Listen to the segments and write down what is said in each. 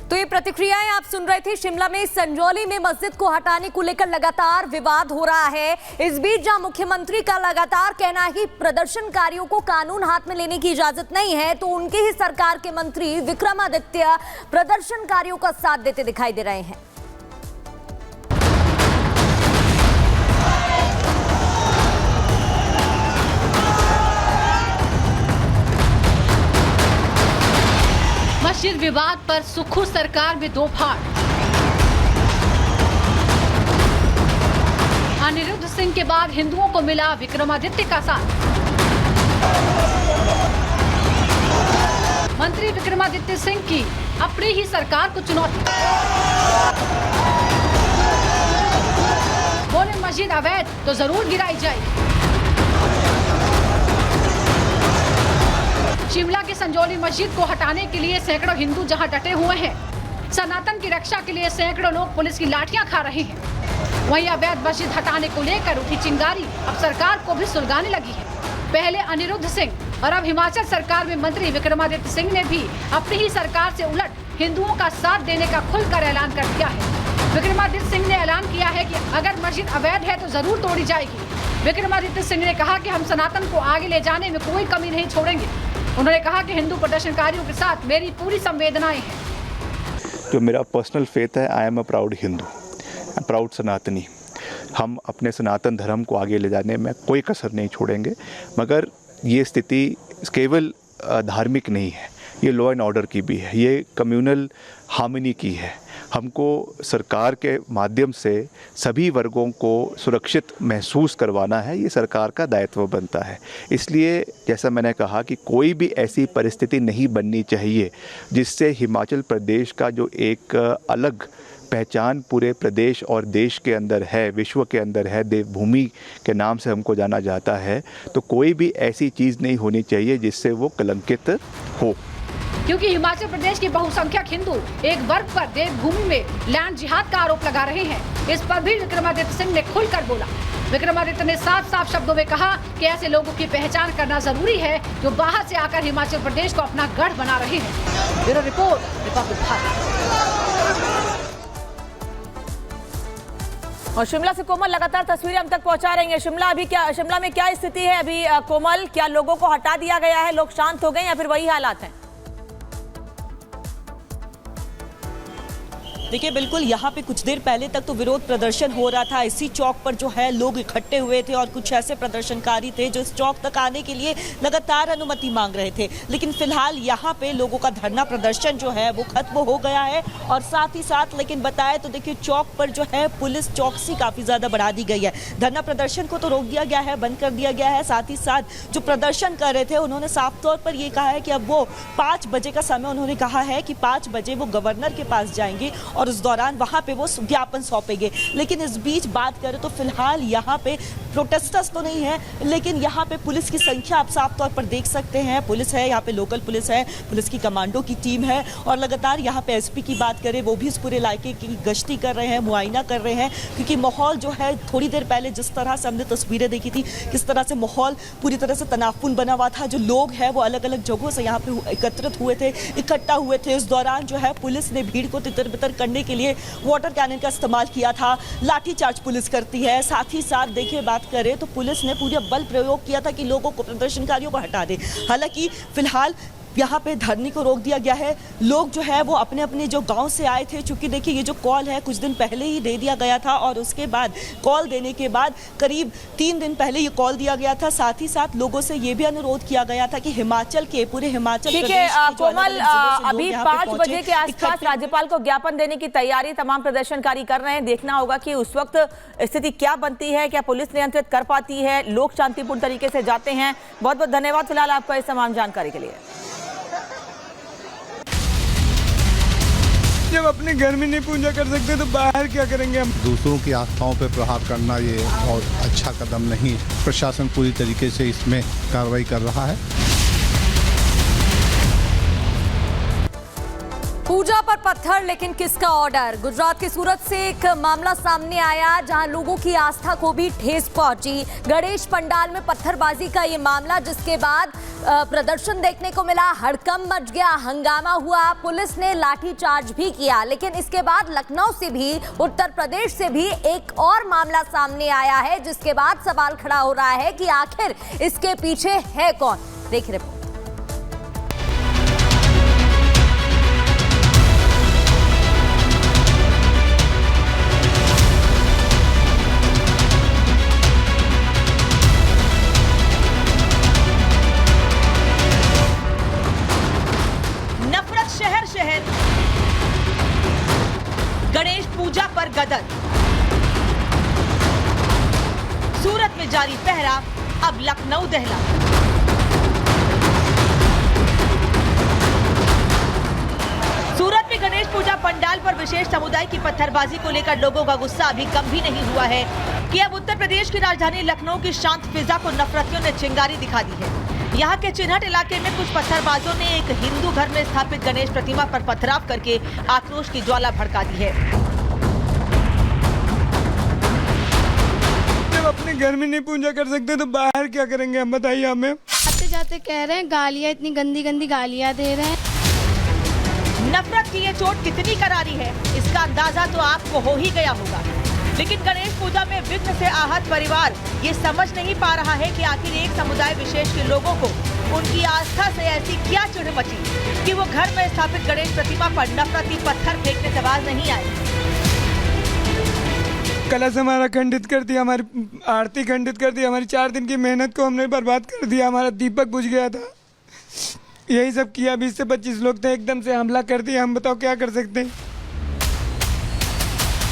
तो ये प्रतिक्रियाएं आप सुन रहे थे। शिमला में संजौली में मस्जिद को हटाने को लेकर लगातार विवाद हो रहा है। इस बीच जहां मुख्यमंत्री का लगातार कहना है कि प्रदर्शनकारियों को कानून हाथ में लेने की इजाजत नहीं है, तो उनके ही सरकार के मंत्री विक्रमादित्य प्रदर्शनकारियों का साथ देते दिखाई दे रहे हैं। मस्जिद विवाद पर सुक्खू सरकार में दो फाड़। अनिरुद्ध सिंह के बाद हिंदुओं को मिला विक्रमादित्य का साथ। मंत्री विक्रमादित्य सिंह की अपनी ही सरकार को चुनौती। बोले मस्जिद अवैध तो जरूर गिराई जाएगी। शिमला के संजौली मस्जिद को हटाने के लिए सैकड़ों हिंदू जहां डटे हुए हैं, सनातन की रक्षा के लिए सैकड़ों लोग पुलिस की लाठियां खा रहे हैं। वहीं अवैध मस्जिद हटाने को लेकर उठी चिंगारी अब सरकार को भी सुलगाने लगी है। पहले अनिरुद्ध सिंह और अब हिमाचल सरकार में मंत्री विक्रमादित्य सिंह ने भी अपनी ही सरकार से उलट हिंदुओं का साथ देने का खुलकर ऐलान कर दिया है। विक्रमादित्य सिंह ने ऐलान किया है कि अगर मस्जिद अवैध है तो जरूर तोड़ी जाएगी। विक्रमादित्य सिंह ने कहा कि हम सनातन को आगे ले जाने में कोई कमी नहीं छोड़ेंगे। उन्होंने कहा कि हिंदू प्रदर्शनकारियों के साथ मेरी पूरी संवेदनाएं हैं। जो मेरा पर्सनल फेथ है, I am a proud Hindu, proud सनातनी। हम अपने सनातन धर्म को आगे ले जाने में कोई कसर नहीं छोड़ेंगे, मगर ये स्थिति केवल धार्मिक नहीं है, ये लॉ एंड ऑर्डर की भी है, ये कम्युनल हार्मनी की है। हमको सरकार के माध्यम से सभी वर्गों को सुरक्षित महसूस करवाना है, ये सरकार का दायित्व बनता है। इसलिए जैसा मैंने कहा कि कोई भी ऐसी परिस्थिति नहीं बननी चाहिए जिससे हिमाचल प्रदेश का जो एक अलग पहचान पूरे प्रदेश और देश के अंदर है, विश्व के अंदर है, देवभूमि के नाम से हमको जाना जाता है, तो कोई भी ऐसी चीज़ नहीं होनी चाहिए जिससे वो कलंकित हो। क्योंकि हिमाचल प्रदेश के बहुसंख्यक हिंदू एक वर्ग पर देवभूमि में लैंड जिहाद का आरोप लगा रहे हैं। इस पर भी विक्रमादित्य सिंह ने खुलकर बोला। विक्रमादित्य ने साफ साफ शब्दों में कहा कि ऐसे लोगों की पहचान करना जरूरी है जो बाहर से आकर हिमाचल प्रदेश को अपना गढ़ बना रहे हैं। Bureau report, Republic Bharat. और शिमला से कोमल लगातार तस्वीरें हम तक पहुंचा रही हैं। शिमला में क्या स्थिति है अभी कोमल? क्या लोगों को हटा दिया गया है, लोग शांत हो गए या फिर वही हालात हैं? देखिए, बिल्कुल यहाँ पे कुछ देर पहले तक तो विरोध प्रदर्शन हो रहा था। इसी चौक पर जो है लोग इकट्ठे हुए थे और कुछ ऐसे प्रदर्शनकारी थे जो इस चौक तक आने के लिए लगातार अनुमति मांग रहे थे। लेकिन फिलहाल यहाँ पे लोगों का धरना प्रदर्शन जो है वो खत्म हो गया है। और साथ ही साथ लेकिन बताए तो देखिए, चौक पर जो है पुलिस चौकसी काफ़ी ज़्यादा बढ़ा दी गई है। धरना प्रदर्शन को तो रोक दिया गया है, बंद कर दिया गया है। साथ ही साथ जो प्रदर्शन कर रहे थे उन्होंने साफ तौर पर ये कहा है कि अब वो 5 बजे का समय उन्होंने कहा है कि 5 बजे वो गवर्नर के पास जाएंगे और उस दौरान वहां पे वो ज्ञापन सौंपेंगे। लेकिन इस बीच बात करें तो फिलहाल यहाँ पे प्रोटेस्टर्स तो नहीं है, लेकिन यहाँ पे पुलिस की संख्या आप साफ तौर पर देख सकते हैं। पुलिस है यहाँ पे, लोकल पुलिस है, पुलिस की कमांडो की टीम है और लगातार यहाँ पे एसपी की बात करें वो भी इस पूरे इलाके की गश्ती कर रहे हैं, मुआयना कर रहे हैं। क्योंकि माहौल जो है थोड़ी देर पहले जिस तरह से हमने तस्वीरें देखी थी, किस तरह से माहौल पूरी तरह से तनावपूर्ण बना हुआ था। जो लोग हैं वो अलग अलग जगहों से यहाँ पे एकत्रित हुए थे, इकट्ठा हुए थे। इस दौरान जो है पुलिस ने भीड़ को तितर बितर करने के लिए वाटर कैनन का इस्तेमाल किया था, लाठीचार्ज पुलिस करती है। साथ ही साथ देखिए, बात करें तो पुलिस ने पूरा बल प्रयोग किया था कि लोगों को, प्रदर्शनकारियों को हटा दे। हालांकि फिलहाल यहाँ पे धरने को रोक दिया गया है। लोग जो है वो अपने अपने जो गांव से आए थे, चूंकि देखिए ये जो कॉल है कुछ दिन पहले ही दे दिया गया था और उसके बाद कॉल देने के बाद करीब 3 दिन पहले ये कॉल दिया गया था। साथ ही साथ लोगों से ये भी अनुरोध किया गया था कि हिमाचल के, पूरे हिमाचल ठीक है कोमल, अभी 5 बजे के आसपास राज्यपाल को ज्ञापन देने की तैयारी तमाम प्रदर्शनकारी कर रहे हैं। देखना होगा कि उस वक्त स्थिति क्या बनती है, क्या पुलिस नियंत्रित कर पाती है, लोग शांतिपूर्ण तरीके से जाते हैं। बहुत बहुत धन्यवाद फिलहाल आपका इस तमाम जानकारी के लिए। जब अपने घर में नहीं पूजा कर सकते तो बाहर क्या करेंगे हम? दूसरों की आस्थाओं पर प्रहार करना ये बहुत अच्छा कदम नहीं। प्रशासन पूरी तरीके से इसमें कार्रवाई कर रहा है। पूजा पर पत्थर लेकिन किसका ऑर्डर? गुजरात के सूरत से एक मामला सामने आया जहां लोगों की आस्था को भी ठेस पहुंची। गणेश पंडाल में पत्थरबाजी का ये मामला, जिसके बाद प्रदर्शन देखने को मिला, हड़कंप मच गया, हंगामा हुआ, पुलिस ने लाठीचार्ज भी किया। लेकिन इसके बाद लखनऊ से भी, उत्तर प्रदेश से भी एक और मामला सामने आया है, जिसके बाद सवाल खड़ा हो रहा है कि आखिर इसके पीछे है कौन। देखिए रिपोर्ट। शहर शहर गणेश पूजा पर गदर, सूरत में जारी पहरा, अब लखनऊ दहला। सूरत में गणेश पूजा पंडाल पर विशेष समुदाय की पत्थरबाजी को लेकर लोगों का गुस्सा अभी कम भी नहीं हुआ है कि अब उत्तर प्रदेश की राजधानी लखनऊ की शांत फिजा को नफरतियों ने चिंगारी दिखा दी है। यहाँ के चिन्हट इलाके में कुछ पत्थरबाजों ने एक हिंदू घर में स्थापित गणेश प्रतिमा पर पथराव करके आक्रोश की ज्वाला भड़का दी है। जब अपने घर में नहीं पूजा कर सकते तो बाहर क्या करेंगे, हम बताइए हमें। आते जाते कह रहे हैं गालियाँ, इतनी गंदी गंदी गालियाँ दे रहे हैं। नफरत की ये चोट कितनी करारी है, इसका अंदाजा तो आपको हो ही गया होगा। लेकिन गणेश पूजा में विघ्न से आहत परिवार ये समझ नहीं पा रहा है कि आखिर एक समुदाय विशेष के लोगों को उनकी आस्था से ऐसी क्या चिढ़ मची कि वो घर में स्थापित गणेश प्रतिमा पर नफरती पत्थर फेंकने से बाज नहीं आए। कलश हमारा खंडित कर दिया, हमारी आरती खंडित कर दी, हमारी 4 दिन की मेहनत को हमने बर्बाद कर दिया, हमारा दीपक बुझ गया था। यही सब किया। 20 से 25 लोग थे, एकदम से हमला कर दिया। हम बताओ क्या कर सकते हैं।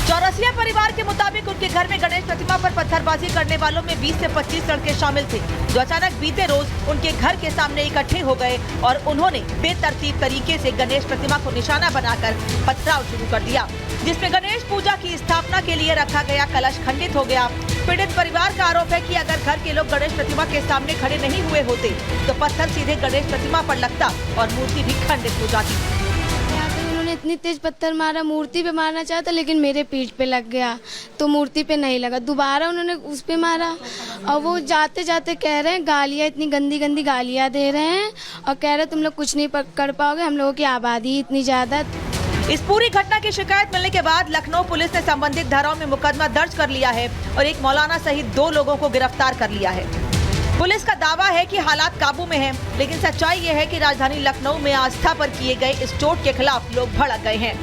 चौरसिया परिवार के मुताबिक उनके घर में गणेश प्रतिमा पर पत्थरबाजी करने वालों में 20 से 25 लड़के शामिल थे, जो अचानक बीते रोज उनके घर के सामने इकट्ठे हो गए और उन्होंने बेतरतीब तरीके से गणेश प्रतिमा को निशाना बनाकर पथराव शुरू कर दिया, जिसमें गणेश पूजा की स्थापना के लिए रखा गया कलश खंडित हो गया। पीड़ित परिवार का आरोप है कि अगर घर के लोग गणेश प्रतिमा के सामने खड़े नहीं हुए होते तो पत्थर सीधे गणेश प्रतिमा पर लगता और मूर्ति भी खंडित हो जाती। उन्होंने इतनी तेज पत्थर मारा, मूर्ति पे मारना चाहा था लेकिन मेरे पीठ पे लग गया तो मूर्ति पे नहीं लगा। दोबारा उन्होंने उस पे मारा और वो जाते जाते कह रहे हैं गालियाँ, इतनी गंदी गंदी गालियाँ दे रहे हैं और कह रहे तुम लोग कुछ नहीं कर पाओगे, हम लोगों की आबादी इतनी ज्यादा। इस पूरी घटना की शिकायत मिलने के बाद लखनऊ पुलिस ने संबंधित धाराओं में मुकदमा दर्ज कर लिया है और एक मौलाना सहित 2 लोगों को गिरफ्तार कर लिया है। पुलिस का दावा है कि हालात काबू में हैं, लेकिन सच्चाई ये है कि राजधानी लखनऊ में आस्था पर किए गए इस चोट के खिलाफ लोग भड़क गए हैं।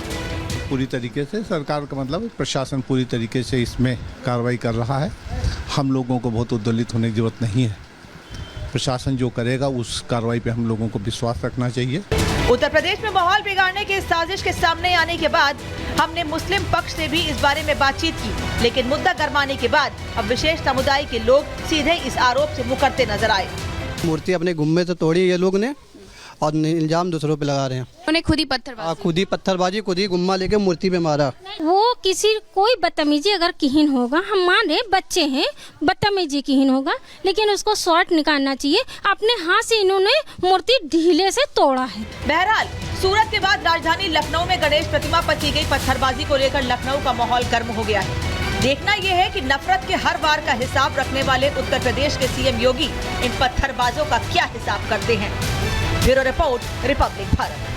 पूरी तरीके से सरकार का मतलब प्रशासन पूरी तरीके से इसमें कार्रवाई कर रहा है। हम लोगों को बहुत उद्वेलित होने की जरूरत नहीं है। प्रशासन जो करेगा उस कार्रवाई पे हम लोगों को विश्वास रखना चाहिए। उत्तर प्रदेश में माहौल बिगाड़ने की साजिश के सामने आने के बाद हमने मुस्लिम पक्ष से भी इस बारे में बातचीत की, लेकिन मुद्दा गरमाने के बाद अब विशेष समुदाय के लोग सीधे इस आरोप से मुकरते नजर आए। मूर्ति अपने गुम्मे से तोड़ी ये लोग ने और इल्जाम दूसरों पे लगा रहे हैं। उन्हें खुद ही पत्थरबाजी खुद ही गुम्मा लेके मूर्ति पे मारा। वो किसी कोई बदतमीजी अगर किहीन होगा, हम मान रहे बच्चे हैं, बदतमीजी किहीन होगा, लेकिन उसको शॉर्ट निकालना चाहिए। अपने हाथ से इन्होंने मूर्ति ढीले से तोड़ा है। बहरहाल सूरत के बाद राजधानी लखनऊ में गणेश प्रतिमा पर की गई पत्थरबाजी को लेकर लखनऊ का माहौल गर्म हो गया है। देखना यह है कि नफरत के हर बार का हिसाब रखने वाले उत्तर प्रदेश के सीएम योगी इन पत्थरबाजों का क्या हिसाब करते हैं। Bureau report, Republic Bharat.